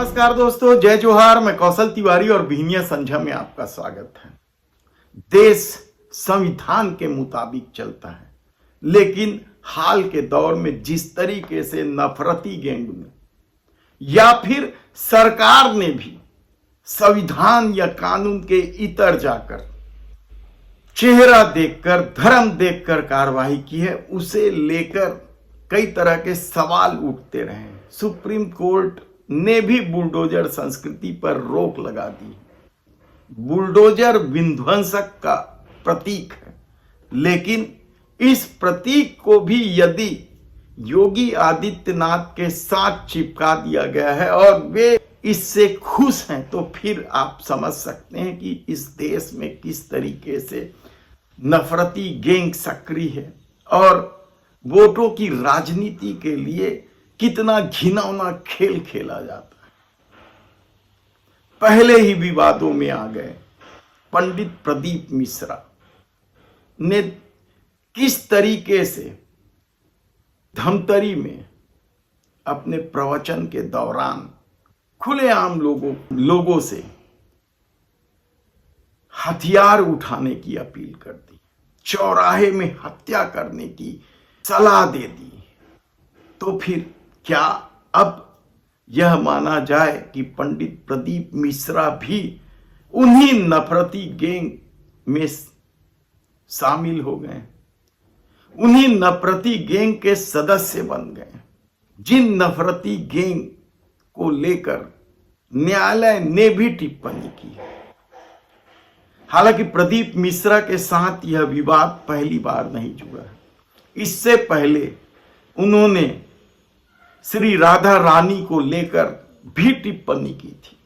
नमस्कार दोस्तों, जय जोहार। मैं कौशल तिवारी और बिहनिया संझा में आपका स्वागत है। देश संविधान के मुताबिक चलता है, लेकिन हाल के दौर में जिस तरीके से नफरती गैंग ने या फिर सरकार ने भी संविधान या कानून के इतर जाकर चेहरा देखकर, धर्म देखकर कार्रवाई की है, उसे लेकर कई तरह के सवाल उठते रहे। सुप्रीम कोर्ट ने भी बुलडोजर संस्कृति पर रोक लगा दी। बुलडोजर विध्वंसक का प्रतीक है, लेकिन इस प्रतीक को भी यदि योगी आदित्यनाथ के साथ चिपका दिया गया है और वे इससे खुश हैं, तो फिर आप समझ सकते हैं कि इस देश में किस तरीके से नफरती गैंग सक्रिय है और वोटों की राजनीति के लिए कितना घिनौना खेल खेला जाता है। पहले ही विवादों में आ गए। पंडित प्रदीप मिश्रा ने किस तरीके से धमतरी में अपने प्रवचन के दौरान खुलेआम लोगों से हथियार उठाने की अपील कर दी, चौराहे में हत्या करने की सलाह दे दी। तो फिर क्या अब यह माना जाए कि पंडित प्रदीप मिश्रा भी उन्हीं नफरती गैंग में शामिल हो गए, उन्हीं नफरती गैंग के सदस्य बन गए, जिन नफरती गैंग को लेकर न्यायालय ने भी टिप्पणी की। हालांकि प्रदीप मिश्रा के साथ यह विवाद पहली बार नहीं जुड़ा है। इससे पहले उन्होंने श्री राधा रानी को लेकर भी टिप्पणी की थी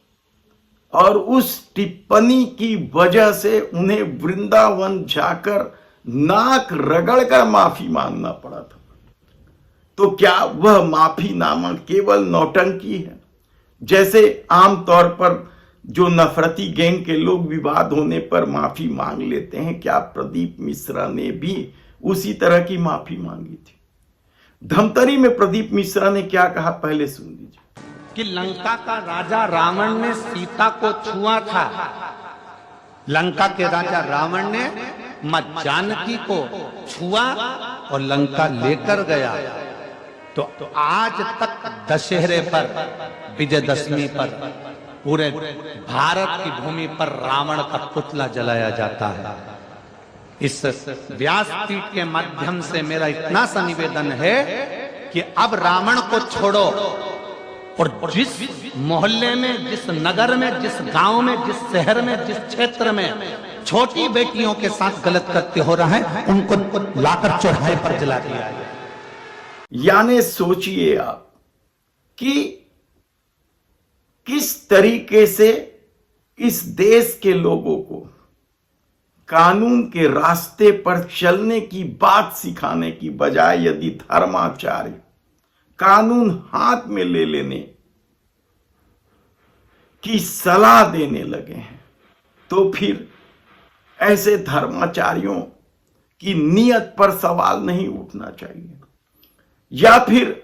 और उस टिप्पणी की वजह से उन्हें वृंदावन जाकर नाक रगड़कर माफी मांगना पड़ा था। तो क्या वह माफीनामा केवल नौटंकी है? जैसे आमतौर पर जो नफरती गैंग के लोग विवाद होने पर माफी मांग लेते हैं, क्या प्रदीप मिश्रा ने भी उसी तरह की माफी मांगी थी? धमतरी में प्रदीप मिश्रा ने क्या कहा, पहले सुन लीजिए। कि लंका का राजा रावण ने सीता को छुआ था। लंका के राजा रावण ने मां जानकी को छुआ और लंका लेकर गया। तो आज तक दशहरे पर, विजयदशमी पर पूरे भारत की भूमि पर रावण का पुतला जलाया जाता है। इस व्यासपीठ के माध्यम से मेरा इतना सा निवेदन है कि अब रावण को छोड़ो और जिस मोहल्ले में, जिस नगर में, जिस गांव में, जिस शहर में, जिस क्षेत्र में छोटी बेटियों के साथ गलत कृत्य हो रहा है, उनको लाकर चौराहे पर जला दिया है। यानी सोचिए आप कि किस तरीके से इस देश के लोगों को कानून के रास्ते पर चलने की बात सिखाने की बजाय यदि धर्माचार्य कानून हाथ में ले लेने की सलाह देने लगे हैं, तो फिर ऐसे धर्माचार्यों की नीयत पर सवाल नहीं उठना चाहिए। या फिर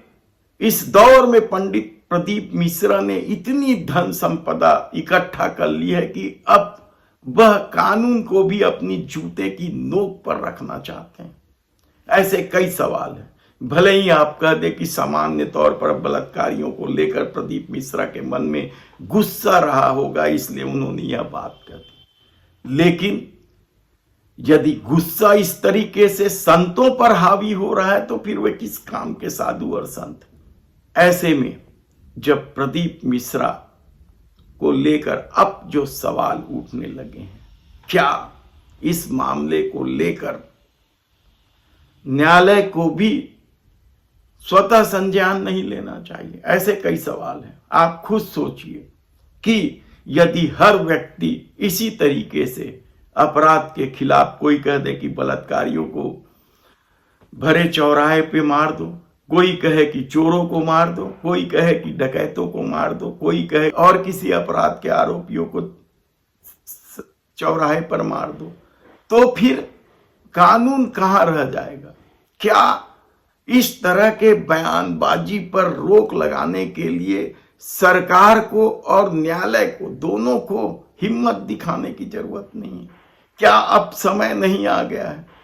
इस दौर में पंडित प्रदीप मिश्रा ने इतनी धन संपदा इकट्ठा कर ली है कि अब वह कानून को भी अपनी जूते की नोक पर रखना चाहते हैं। ऐसे कई सवाल हैं। भले ही आप कह दें कि सामान्य तौर पर बलात्कारियों को लेकर प्रदीप मिश्रा के मन में गुस्सा रहा होगा, इसलिए उन्होंने यह बात कह दी, लेकिन यदि गुस्सा इस तरीके से संतों पर हावी हो रहा है, तो फिर वे किस काम के साधु और संत? ऐसे में जब प्रदीप मिश्रा को लेकर अब जो सवाल उठने लगे हैं, क्या इस मामले को लेकर न्यायालय को भी स्वतः संज्ञान नहीं लेना चाहिए? ऐसे कई सवाल हैं। आप खुद सोचिए कि यदि हर व्यक्ति इसी तरीके से अपराध के खिलाफ, कोई कह दे कि बलात्कारियों को भरे चौराहे पे मार दो, कोई कहे कि चोरों को मार दो, कोई कहे कि डकैतों को मार दो, कोई कहे और किसी अपराध के आरोपियों को चौराहे पर मार दो, तो फिर कानून कहां रह जाएगा? क्या इस तरह के बयानबाजी पर रोक लगाने के लिए सरकार को और न्यायालय को, दोनों को हिम्मत दिखाने की जरूरत नहीं है? क्या अब समय नहीं आ गया है